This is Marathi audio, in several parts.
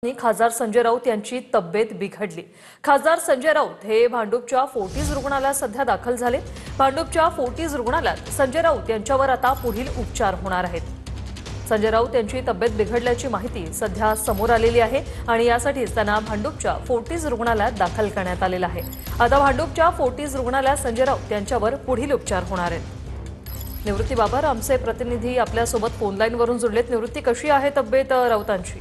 खासदार संजय राऊत यांची तब्येत बिघडली। खासदार संजय राऊत हे भांडूपच्या फोर्टिस रुग्णालयात सध्या दाखल झाले। भांडूपच्या फोर्टिस रुग्णालयात संजय राऊत यांच्यावर आता पुढील उपचार होणार आहेत। संजय राऊत यांची तब्येत बिघडल्याची माहिती सध्या समोर आलेली आहे आणि यासाठीच त्यांना भांडूपच्या फोर्टिस रुग्णालयात दाखल करण्यात आलेलं आहे। आता भांडूपच्या फोर्टिस रुग्णालयात संजय राऊत यांच्यावर पुढील उपचार होणार आहेत। निवृत्ती बाबर आमचे प्रतिनिधी आपल्या सोबत फोन लाईन वरून जुळलेत। निवृत्ती, कशी आहे तब्येत राऊतांची?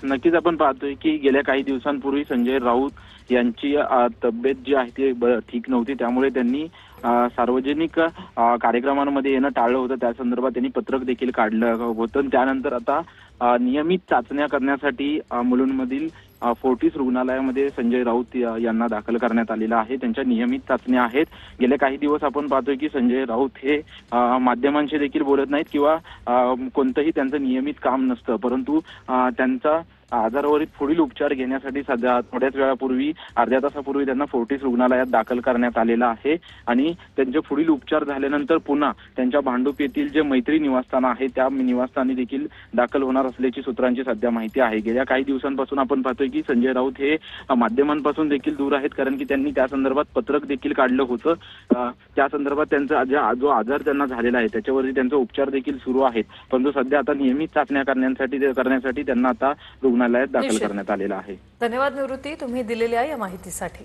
नक्कीच आपण पाहतोय की गेल्या काही दिवसांपूर्वी संजय राऊत यांची तब्येत जी आहे ती ठीक नव्हती, त्यामुळे त्यांनी सार्वजनिक कार्यक्रमांमध्ये येणं टाळलं होतं। त्या संदर्भात त्यांनी पत्रक देखील काढलं होतं। त्यानंतर आता नियमित चाचण्या करण्यासाठी मुलुंडमधील फोर्टिस रुग्णालयामध्ये संजय राऊत यांना दाखल करण्यात आलेलं आहे। त्यांच्या नियमित चाचण्या आहेत। गेले काही दिवस आपण पाहतोय की संजय राऊत हे माध्यमांशी देखील बोलत नाहीत किंवा कोणतंही त्यांचं नियमित काम नसतं, परंतु त्यांचा आजारावर पुढील उपचार घेण्यासाठी सध्या थोड्याच वेळापूर्वी अर्ध्या तासापूर्वी त्यांना फोर्टिस रुग्णालयात दाखल करण्यात आलेलं आहे आणि त्यांचे पुढील उपचार झाल्यानंतर पुन्हा त्यांच्या भांडूप येथील जे मैत्री निवासस्थान आहे त्या निवासस्थानी देखील दाखल होणार असल्याची सूत्रांची सध्या माहिती आहे। गेल्या काही दिवसांपासून आपण पाहतोय की संजय राऊत हे माध्यमांपासून देखील दूर आहेत, कारण की त्यांनी त्या संदर्भात पत्रक देखील काढलं होतं। त्या संदर्भात त्यांचा जो आजार त्यांना झालेला आहे त्याच्यावरती त्यांचे उपचार देखील सुरू आहेत, परंतु सध्या आता नियमित चाचण्या करण्यासाठी त्यांना आता रुग्णालयात दाखल करण्यात आलेला आहे। धन्यवाद निवृत्ती, तुम्ही दिलेल्या या माहितीसाठी।